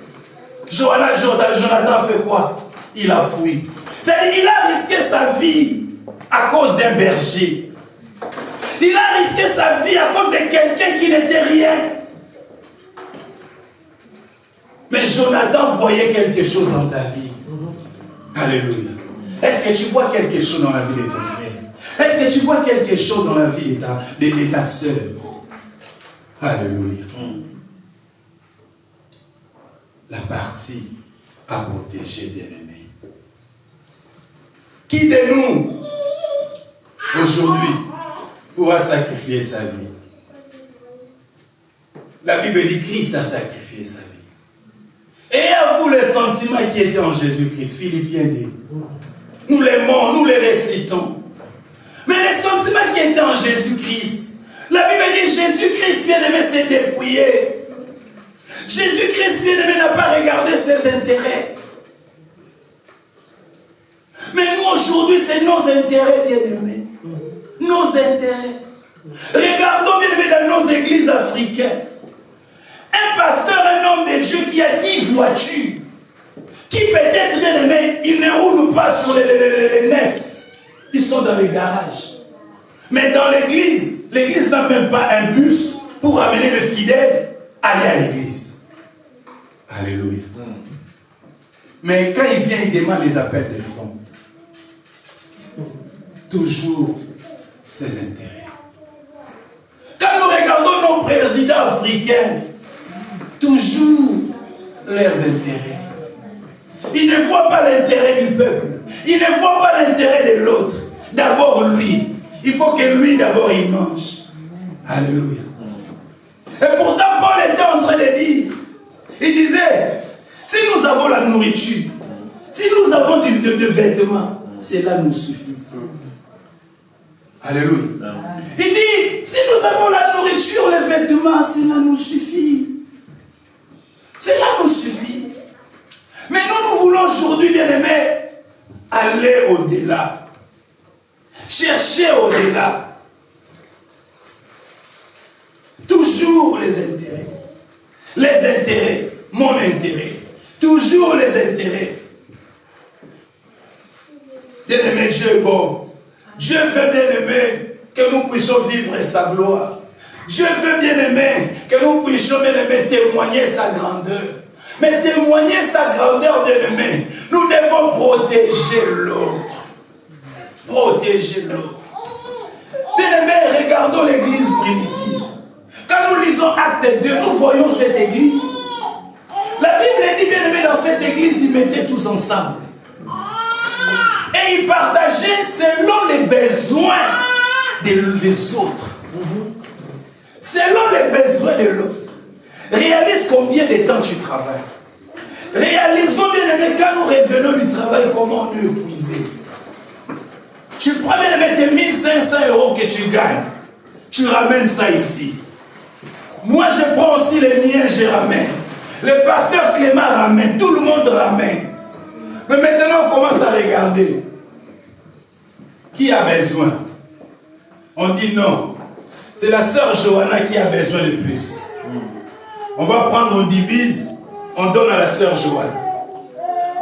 Jonathan fait quoi? Il a fui. C'est-à-dire, il a risqué sa vie à cause d'un berger. Il a risqué sa vie à cause de quelqu'un qui n'était rien. Mais Jonathan voyait quelque chose en David. Alléluia. Est-ce que tu vois quelque chose dans la vie de ton frère? Est-ce que tu vois quelque chose dans la vie de ta soeur? Alléluia. La partie à protéger, bien-aimé. Qui de aujourd'hui pourra sacrifier sa vie. La Bible dit Christ a sacrifié sa vie. Et à vous les sentiments qui étaient en Jésus-Christ, Philippiens dit, nous l'aimons, nous les récitons. Mais les sentiments qui étaient en Jésus-Christ, la Bible dit Jésus-Christ bien-aimé s'est dépouillé. Jésus-Christ bien-aimé n'a pas regardé ses intérêts. Mais nous aujourd'hui, c'est nos intérêts bien-aimés. Nos intérêts. Regardons bien-aimé dans nos églises africaines. Un pasteur, un homme de Dieu qui a 10 voitures, qui peut-être bien-aimé, ils ne roulent pas sur les nefs. Ils sont dans les garages. Mais dans l'église, l'église n'a même pas un bus pour amener les fidèles à aller à l'église. Alléluia. Mais quand il vient, il demande les appels de fonds. Toujours ses intérêts. Quand nous regardons nos présidents africains, toujours leurs intérêts. Ils ne voient pas l'intérêt du peuple. Ils ne voient pas l'intérêt de l'autre. D'abord lui. Il faut que lui d'abord il mange. Alléluia. Et pourtant Paul était en train de dire, il disait, si nous avons la nourriture, si nous avons de vêtements, cela nous suffit. Alléluia. Il dit, si nous avons la nourriture, les vêtements, cela nous suffit. Cela nous suffit. Mais nous voulons aujourd'hui, bien-aimés, aller au-delà. Chercher au-delà. Toujours les intérêts. Les intérêts. Mon intérêt. Toujours les intérêts. Bien-aimé, Dieu est bon. Dieu veut, bien-aimé, que nous puissions vivre sa gloire. Dieu veut, bien-aimé, que nous puissions, bien-aimé, témoigner sa grandeur. Mais témoigner sa grandeur, bien-aimé, nous devons protéger l'autre. Protéger l'autre. Bien-aimé, regardons l'église primitive. Quand nous lisons Acte 2, nous voyons cette église. La Bible dit, bien-aimé, dans cette église, ils mettaient tous ensemble. Et ils partageaient selon les besoins des autres. Selon les besoins de l'autre. Réalise combien de temps tu travailles. Réalisons bien aimé quand nous revenons du travail, comment on est épuisé. Tu prends bien aimé tes 1500 € que tu gagnes. Tu ramènes ça ici. Moi je prends aussi les miens, je ramène. Le pasteur Clément ramène. Tout le monde ramène. Mais maintenant on commence à regarder. Qui a besoin? On dit non. C'est la sœur Johanna qui a besoin de plus. On va prendre, on divise, on donne à la sœur Johanna.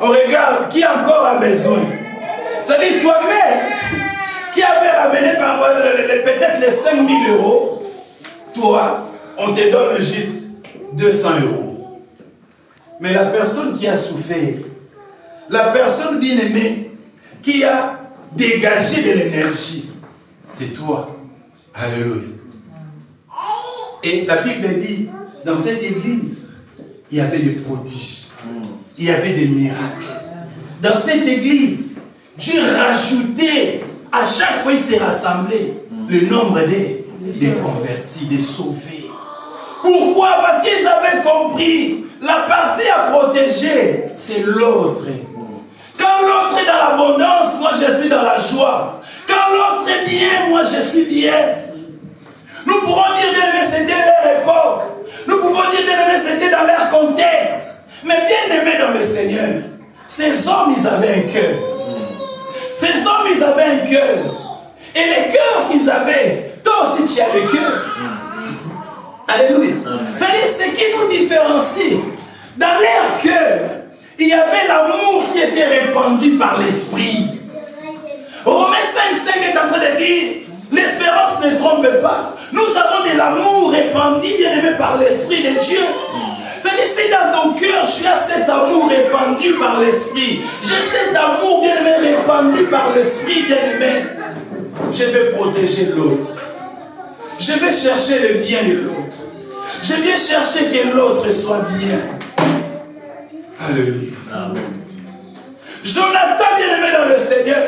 On regarde qui encore a besoin. C'est-à-dire toi-même qui avait ramené peut-être les 5 000 €, toi, on te donne juste 200 €. Mais la personne qui a souffert, la personne bien-aimée qui a dégagé de l'énergie, c'est toi. Alléluia. Et la Bible dit, dans cette église, il y avait des prodiges. Il y avait des miracles. Dans cette église, Dieu rajoutait, à chaque fois il s'est rassemblé, le nombre des convertis, des sauvés. Pourquoi? Parce qu'ils avaient compris, la partie à protéger, c'est l'autre. Quand l'autre est dans l'abondance, moi je suis dans la joie. Quand l'autre est bien, moi je suis bien. Nous pouvons dire, bien aimé, c'était leur époque. Nous pouvons dire, bien aimé, c'était dans leur contexte. Mais bien aimé dans le Seigneur, ces hommes, ils avaient un cœur. Ces hommes, ils avaient un cœur. Et les cœurs qu'ils avaient, toi aussi tu as le cœur. Alléluia. C'est-à-dire, ce qui nous différencie, dans leur cœur, il y avait l'amour qui était répandu par l'Esprit. Romains 5,5 est en train de dire, l'espérance ne trompe pas. Nous avons de l'amour répandu, bien aimé, par l'Esprit de Dieu. C'est-à-dire, si dans ton cœur, tu as cet amour répandu par l'Esprit, j'ai cet amour, bien aimé, répandu par l'Esprit, bien aimé, je vais protéger l'autre. Je vais chercher le bien de l'autre. Je viens chercher que l'autre soit bien. Alléluia. Jonathan, bien aimé dans le Seigneur,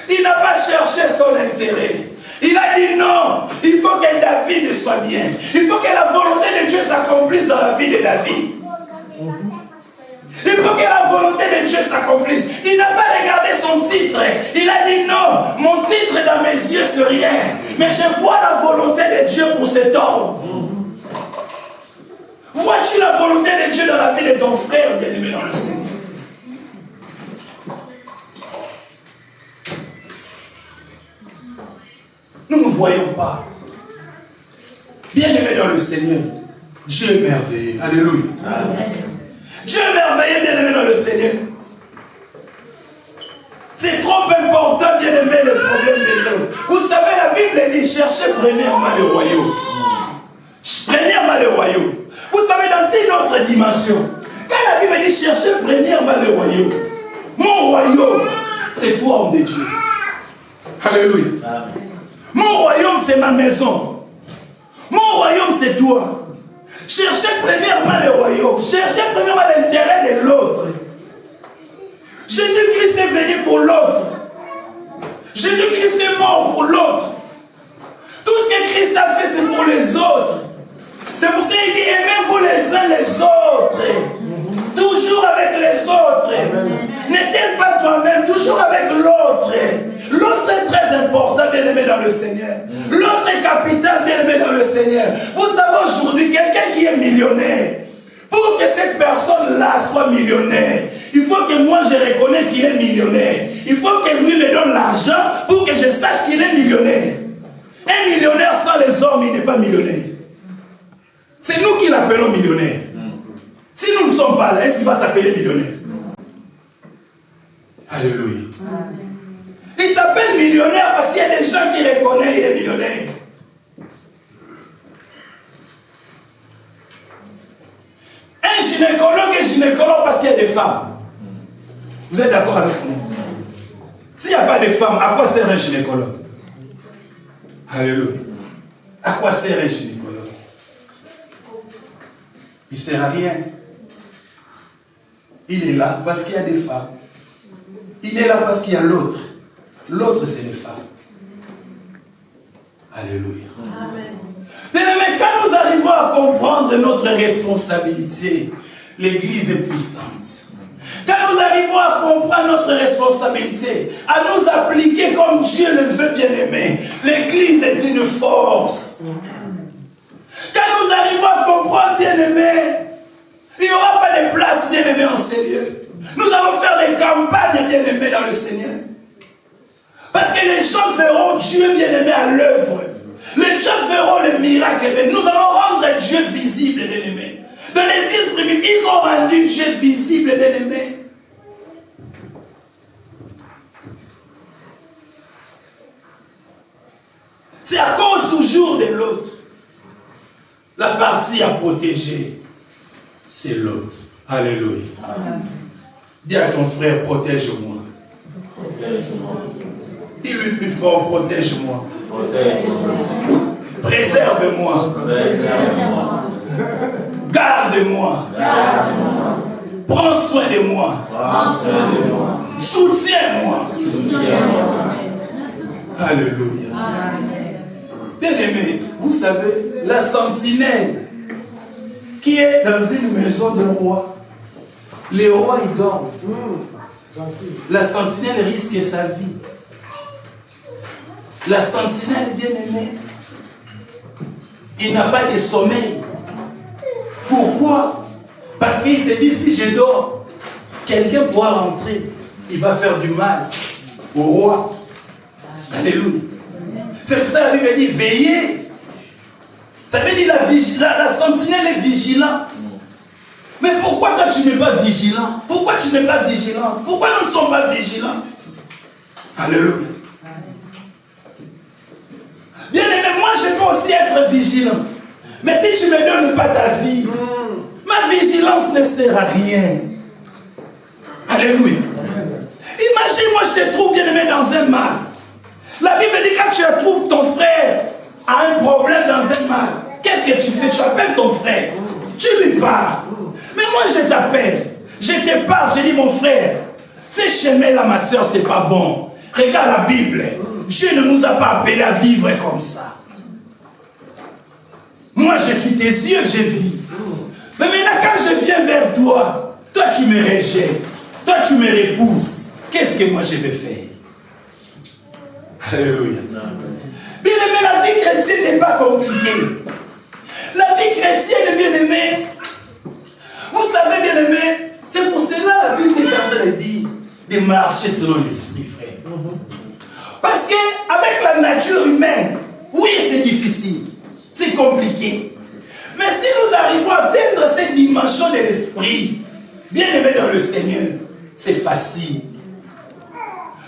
il n'a pas cherché son intérêt. Il a dit non, il faut que David soit bien. Il faut que la volonté de Dieu s'accomplisse dans la vie de David. Il faut que la volonté de Dieu s'accomplisse. Il n'a pas regardé son titre. Il a dit non, mon titre dans mes yeux c'est rien. Mais je vois la volonté de Dieu pour cet homme. Vois-tu la volonté de Dieu dans la vie de ton frère bien-aimé dans le Seigneur? Nous ne voyons pas. Bien-aimé dans le Seigneur, Dieu est merveilleux. Alléluia. Amen. Dieu est merveilleux, bien-aimé dans le Seigneur. C'est trop important, bien-aimé, le problème de l'homme. Vous savez, la Bible dit cherchez premièrement le royaume. Premièrement le royaume. Vous savez, dans une autre dimension, quand la Bible dit cherchez premièrement le royaume, mon royaume, c'est toi, homme de Dieu. Alléluia. Amen. Mon royaume, c'est ma maison. Mon royaume, c'est toi. Cherchez premièrement le royaume. Cherchez premièrement l'intérêt de l'autre. Jésus-Christ est venu pour l'autre. Jésus-Christ est mort pour l'autre. Tout ce que Christ a fait, c'est pour les autres. C'est pour ça qu'il dit, aimez-vous les uns les autres. Toujours avec les autres. N'étais pas toi-même, toujours avec l'autre. L'autre est très important, bien-aimé dans le Seigneur. L'autre est capital, bien-aimé dans le Seigneur. Vous savez aujourd'hui, quelqu'un qui est millionnaire, pour que cette personne-là soit millionnaire, il faut que moi je reconnais qu'il est millionnaire. Il faut que lui me donne l'argent pour que je sache qu'il est millionnaire. Un millionnaire sans les hommes, il n'est pas millionnaire. C'est nous qui l'appelons millionnaire. Si nous ne sommes pas là, est-ce qu'il va s'appeler millionnaire? Alléluia. Il s'appelle millionnaire parce qu'il y a des gens qui reconnaissent qu'il est millionnaire. Un gynécologue est gynécologue parce qu'il y a des femmes. Vous êtes d'accord avec moi? S'il n'y a pas de femmes, à quoi sert un gynécologue? Alléluia. À quoi sert un gynécologue? Il ne sert à rien. Il est là parce qu'il y a des femmes. Il est là parce qu'il y a l'autre. L'autre, c'est les femmes. Alléluia. Amen. Mais quand nous arrivons à comprendre notre responsabilité, l'Église est puissante. Quand nous arrivons à comprendre notre responsabilité, à nous appliquer comme Dieu le veut, bien-aimé, l'Église est une force. Quand nous arrivons à comprendre, bien-aimé, il n'y aura pas de place, bien-aimé, en ces lieux. Nous allons faire des campagnes, bien-aimé, dans le Seigneur. Parce que les gens verront Dieu, bien-aimé, à l'œuvre. Les gens verront les miracles. Nous allons rendre Dieu visible, bien-aimé. Dans l'église primitive, ils ont rendu Dieu visible, bien-aimé. C'est à cause toujours de l'autre. La partie à protéger, c'est l'autre. Alléluia. Dis à ton frère, protège-moi. Dis-lui plus fort, protège-moi. Préserve-moi. Garde-moi. Prends soin de moi. Soutiens-moi. Alléluia. Bien-aimé, vous savez, la sentinelle qui est dans une maison de roi, les rois ils dorment. La sentinelle risque sa vie. La sentinelle, bien-aimée, il n'a pas de sommeil. Pourquoi? Parce qu'il se dit, si je dors, quelqu'un pourra rentrer, il va faire du mal au roi. Alléluia. C'est pour ça que la Bible dit, veillez. Ça veut dire la sentinelle est vigilante. Mais pourquoi toi tu n'es pas vigilant? Pourquoi tu n'es pas vigilant? Pourquoi nous ne sommes pas vigilants? Alléluia. Bien aimé, moi je peux aussi être vigilant. Mais si tu ne me donnes pas ta vie, ma vigilance ne sert à rien. Alléluia. Imagine, moi je te trouve bien aimé dans un mal. La Bible dit quand tu trouves ton frère a un problème dans un mal, qu'est-ce que tu fais? Tu appelles ton frère. Tu lui parles. Mais moi je t'appelle. Je te parle, je dis mon frère, ce chemin-là ma soeur c'est pas bon. Regarde la Bible. Dieu ne nous a pas appelés à vivre comme ça. Moi, je suis tes yeux, je vis. Mais maintenant, quand je viens vers toi, toi, tu me rejettes. Toi, tu me repousses. Qu'est-ce que moi, je vais faire? Alléluia. Bien aimé, la vie chrétienne n'est pas compliquée. La vie chrétienne, bien aimé, vous savez, bien aimé, c'est pour cela la Bible est en train de dire de marcher selon l'esprit, frère. Parce qu'avec la nature humaine, oui, c'est difficile, c'est compliqué. Mais si nous arrivons à atteindre cette dimension de l'esprit, bien aimé dans le Seigneur, c'est facile.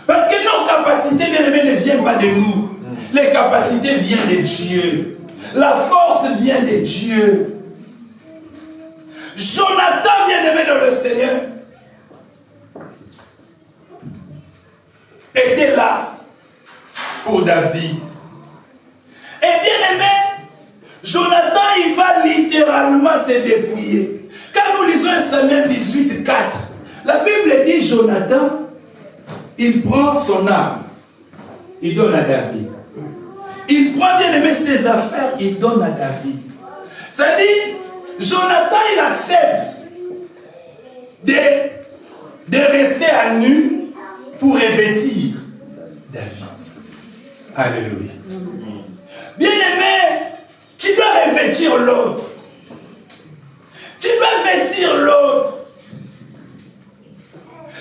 Parce que nos capacités, bien aimé, ne viennent pas de nous. Les capacités viennent de Dieu. La force vient de Dieu. Jonathan, bien aimé dans le Seigneur, était là pour David. Et bien aimé, Jonathan, il va littéralement se dépouiller. Quand nous lisons 1 Samuel 18, 4, la Bible dit Jonathan, il prend son arme, il donne à David. Il prend bien aimé ses affaires, il donne à David. C'est-à-dire, Jonathan, il accepte de rester à nu pour revêtir David. Alléluia. Bien aimé, tu dois revêtir l'autre. Tu dois vêtir l'autre.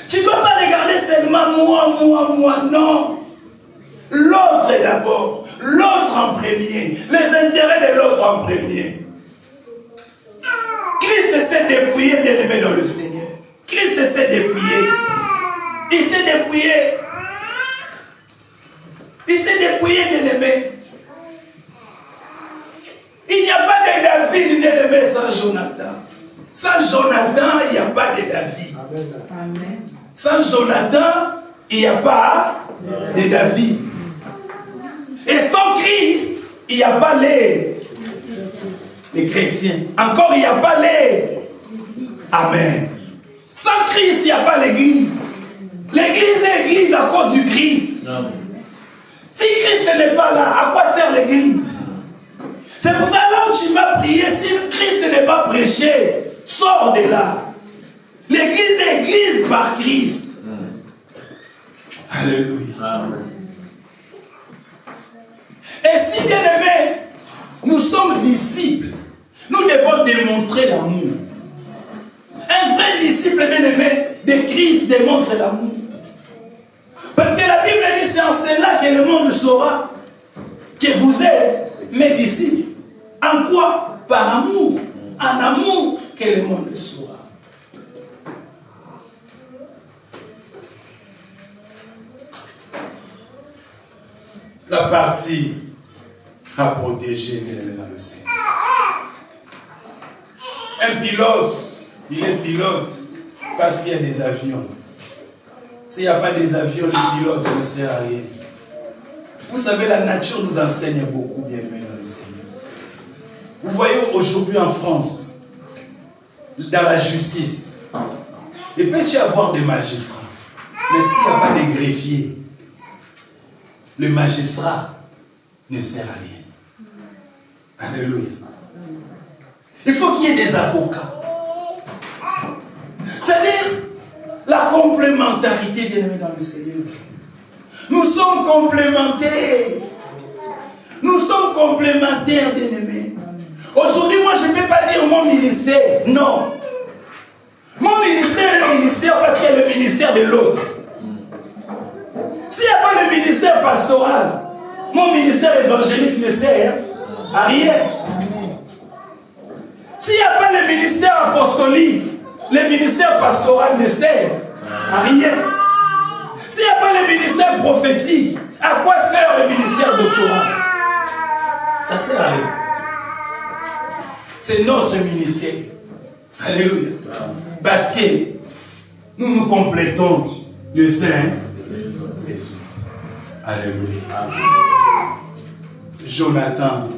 Tu ne dois pas regarder seulement moi, non. L'autre est d'abord. L'autre en premier. Les intérêts de l'autre en premier. Christ s'est dépouillé, bien aimé dans le Seigneur. Christ s'est dépouillé. Il s'est dépouillé. Il s'est dépouillé, bien aimé. Il n'y a pas de David, bien aimé, sans Jonathan. Sans Jonathan, il n'y a pas de David. Amen. Sans Jonathan, il n'y a pas de David. Et sans Christ, il n'y a pas les chrétiens. Encore, il n'y a pas les... Amen. Sans Christ, il n'y a pas l'église. L'église est l'église à cause du Christ. Si Christ n'est pas là, à quoi sert l'église? C'est pour ça là où tu vas prier, si Christ n'est pas prêché, sors de là. L'église est église par Christ. Alléluia. Et si, bien aimé, nous sommes disciples, nous devons démontrer l'amour. Un vrai disciple, bien aimé, de Christ démontre l'amour. Parce que la Bible dit, c'est en cela que le monde saura que vous êtes mes disciples. En quoi? Par amour. En amour que le monde saura. La partie à protéger, bien aimé dans le Seigneur. Un pilote, il est pilote parce qu'il y a des avions. S'il n'y a pas des avions, le pilote ne sert à rien. Vous savez, la nature nous enseigne beaucoup, bien aimé dans le Seigneur. Vous voyez aujourd'hui en France, dans la justice, il peut y avoir des magistrats, mais s'il n'y a pas de greffiers, le magistrat ne sert à rien. Alléluia. Il faut qu'il y ait des avocats. C'est-à-dire la complémentarité, bien aimé dans le Seigneur. Nous sommes complémentaires. Nous sommes complémentaires, bien aimés. Aujourd'hui, moi, je ne peux pas dire mon ministère. Non. Mon ministère est le ministère parce qu'il y a le ministère de l'autre. S'il n'y a pas le ministère pastoral, mon ministère évangélique ne sert à rien. S'il n'y a pas le ministère apostolique, le ministère pastoral ne sert à rien. S'il n'y a pas le ministère prophétique, à quoi sert le ministère doctoral? Ça sert à rien. C'est notre ministère. Alléluia. Parce que nous nous complétons les uns les autres. Alléluia. Jonathan.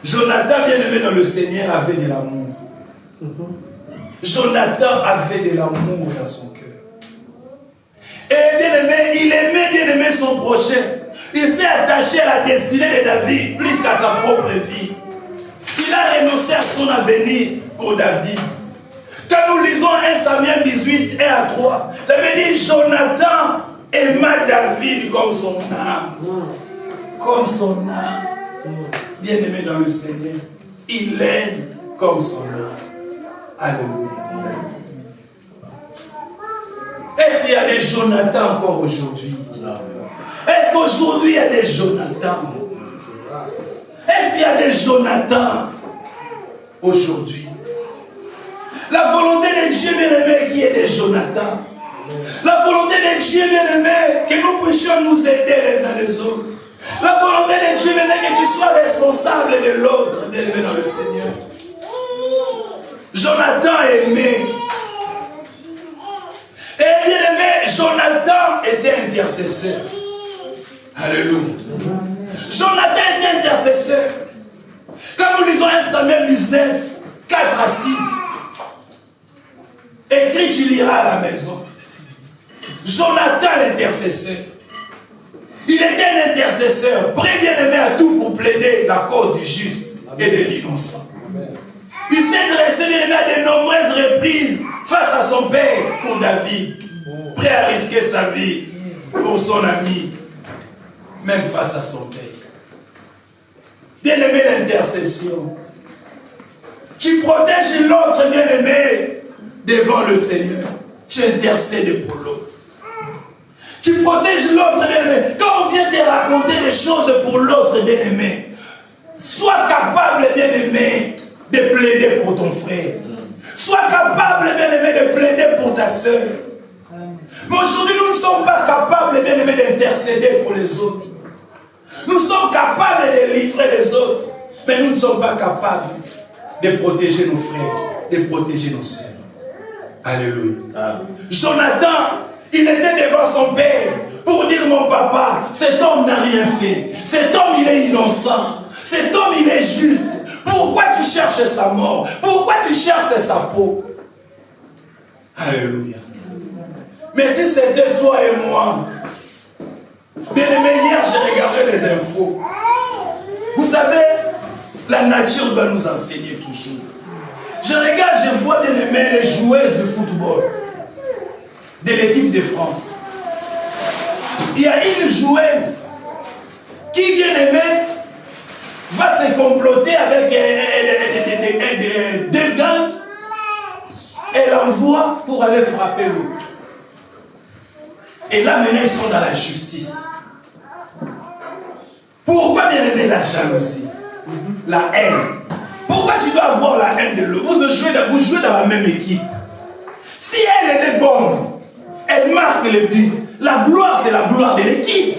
Jonathan, bien aimé dans le Seigneur, avait de l'amour. Jonathan avait de l'amour dans son cœur. Et bien aimé, il aimait bien aimé son prochain. Il s'est attaché à la destinée de David plus qu'à sa propre vie. Il a renoncé à son avenir pour David. Quand nous lisons 1 Samuel 18, 1 à 3, ça veut dire Jonathan aima David comme son âme. Comme son âme. Bien-aimé dans le Seigneur, il l'aime comme son âme. Alléluia. Est-ce qu'il y a des Jonathan encore aujourd'hui? Est-ce qu'aujourd'hui il y a des Jonathan? Est-ce qu'il y a des Jonathan aujourd'hui? La volonté de Dieu bien-aimé qui est des Jonathan. La volonté de Dieu bien-aimé que nous puissions nous aider les uns les autres. La volonté de Dieu bien-aimé que tu sois responsable de l'autre, bien-aimé dans le Seigneur. Jonathan aimé. Et bien-aimé, Jonathan était intercesseur. Alléluia. Jonathan était intercesseur. Quand nous lisons 1 Samuel 19, 4 à 6, écrit, tu liras à la maison. Jonathan l'intercesseur. Il était un intercesseur, prêt bien-aimé à tout pour plaider la cause du juste et de l'innocent. Il s'est dressé bien-aimé à de nombreuses reprises face à son père pour David, prêt à risquer sa vie pour son ami, même face à son père. Bien-aimé, l'intercession. Tu protèges l'autre, bien-aimé, devant le Seigneur. Tu intercèdes pour l'autre. Tu protèges l'autre, bien-aimé. Quand on vient te raconter des choses pour l'autre, bien-aimé, sois capable, bien-aimé, de plaider pour ton frère. Sois capable, bien-aimé, de plaider pour ta soeur. Mais aujourd'hui, nous ne sommes pas capables, bien-aimé, d'intercéder pour les autres. Nous sommes capables de livrer les autres, mais nous ne sommes pas capables de protéger nos frères, de protéger nos sœurs. Alléluia. Jonathan, il était devant son père pour dire: mon papa, cet homme n'a rien fait. Cet homme, il est innocent. Cet homme, il est juste. Pourquoi tu cherches sa mort? Pourquoi tu cherches sa peau? Alléluia. Mais si c'était toi et moi, bien-aimé, hier j'ai regardé les infos. Vous savez, la nature doit nous enseigner toujours. Je regarde, je vois bien-aimé les joueuses de football de l'équipe de France. Il y a une joueuse qui, bien-aimé, va se comploter avec deux gants. Elle envoie pour aller frapper l'autre. Et là, maintenant, ils sont dans la justice. Pourquoi, bien-aimé, la jalousie? La haine. Pourquoi tu dois avoir la haine de l'autre? Vous jouez dans la même équipe. Si elle est bonne, elle marque le but. La gloire, c'est la gloire de l'équipe.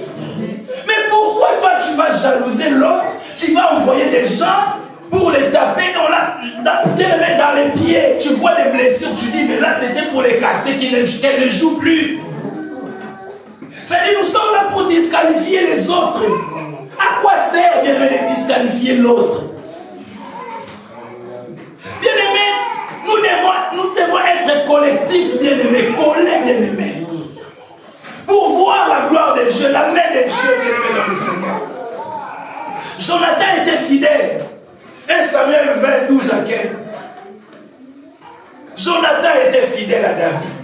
Mais pourquoi toi, tu vas jalouser l'autre? Tu vas envoyer des gens pour les taper dans les pieds. Tu vois des blessures, tu dis, mais là, c'était pour les casser, qu'elle ne joue plus. C'est-à-dire, nous sommes là pour disqualifier les autres. À quoi sert, bien-aimé, de disqualifier l'autre? Bien-aimé, nous devons être collectifs, bien-aimé, collés, bien-aimé, pour voir la gloire de Dieu, la main de Dieu, bien-aimé, dans le Seigneur. Jonathan était fidèle. 1 Samuel 20, 12 à 15. Jonathan était fidèle à David.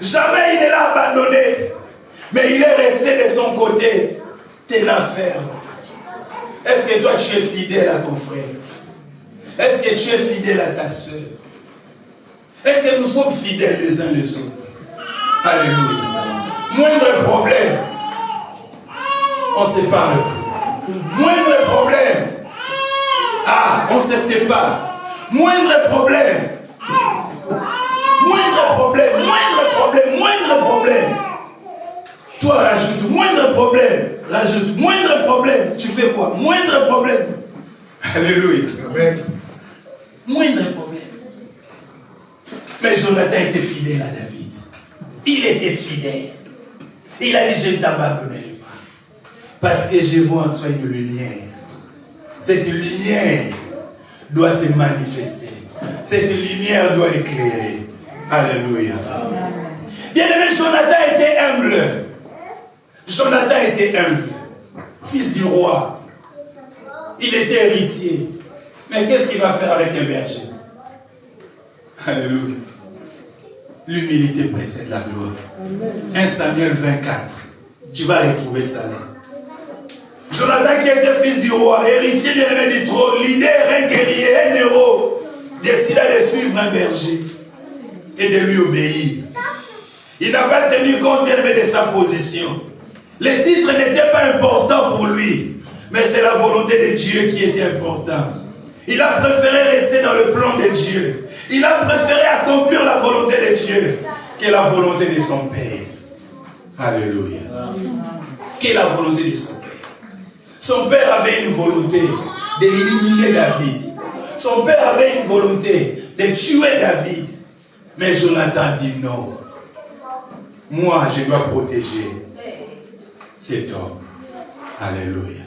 Jamais il ne l'a abandonné, mais il est resté de son côté, tenant ferme. Est-ce que toi tu es fidèle à ton frère? Est-ce que tu es fidèle à ta soeur? Est-ce que nous sommes fidèles les uns les autres? Alléluia. Moindre problème, on se sépare. Moindre problème, on se sépare. Moindre problème. Moindre problème, moindre problème, moindre problème. Toi rajoute, moindre problème, rajoute, moindre problème. Tu fais quoi? Moindre problème. Alléluia. Amen. Moindre problème. Mais Jonathan était fidèle à David. Il était fidèle. Il a dit: je ne t'abandonnerai pas. Parce que je vois en toi une lumière. Cette lumière doit se manifester. Cette lumière doit éclairer. Alléluia. Bien-aimé, Jonathan était humble. était humble, fils du roi. Il était héritier. Mais qu'est-ce qu'il va faire avec un berger? Alléluia. L'humilité précède la gloire. 1 Samuel 24. Tu vas retrouver ça là. Jonathan qui était fils du roi, héritier bien-aimé du trône, leader, un guerrier, un héros, décida de suivre un berger et de lui obéir. Il n'a pas tenu compte bien-aimé de sa position. Les titres n'étaient pas importants pour lui, mais c'est la volonté de Dieu qui était importante. Il a préféré rester dans le plan de Dieu. Il a préféré accomplir la volonté de Dieu que la volonté de son Père. Alléluia. Que la volonté de son Père. Son père avait une volonté d'éliminer David. Son père avait une volonté de tuer David. Mais Jonathan dit non. Moi, je dois protéger cet homme. Alléluia.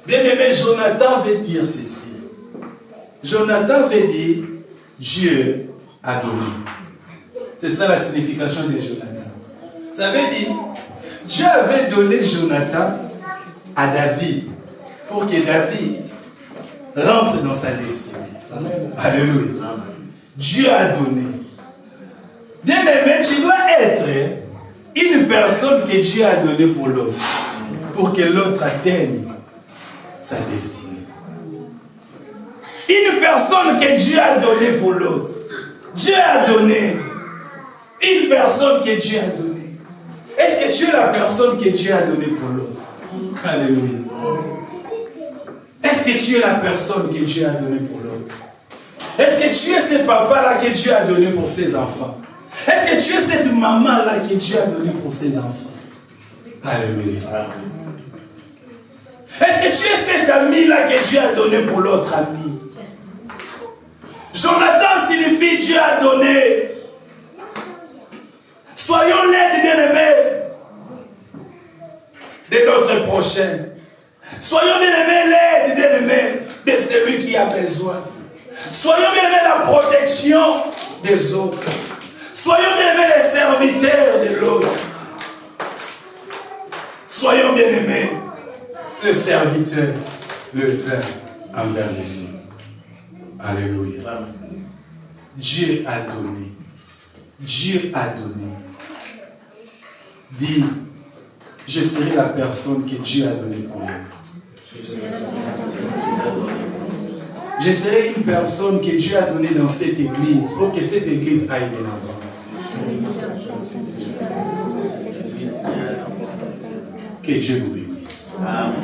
Bien-aimé, Jonathan veut dire ceci. Jonathan veut dire Dieu a donné. C'est ça la signification de Jonathan. Ça veut dire Dieu avait donné Jonathan à David pour que David rentre dans sa destinée. Amen. Alléluia. Amen. Dieu a donné. Bien-aimé, tu dois être une personne que Dieu a donnée pour l'autre, pour que l'autre atteigne sa destinée. Une personne que Dieu a donnée pour l'autre. Dieu a donné. Une personne que Dieu a donnée. Est-ce que tu es la personne que Dieu a donnée pour l'autre? Alléluia. Est-ce que tu es la personne que Dieu a donnée pour l'autre? Est-ce que tu es ce papa-là que Dieu a donné pour ses enfants? Est-ce que tu es cette maman-là que Dieu a donné pour ses enfants? Alléluia. Est-ce que tu es cet ami-là que Dieu a donné pour l'autre ami? Jonathan signifie Dieu a donné. Soyons l'aide, bien-aimés, de notre prochain. Soyons bien-aimés l'aide, bien-aimés, de celui qui a besoin. Soyons bien-aimés la protection des autres. Soyons bien-aimés les serviteurs de l'autre. Soyons bien-aimés le serviteur, le saint envers les autres. Alléluia. Dieu a donné. Dieu a donné. Dis, je serai la personne que Dieu a donnée pour l'autre. Je serai une personne que Dieu a donnée dans cette église pour que cette église aille de l'avant. Que Dieu vous bénisse. Amen.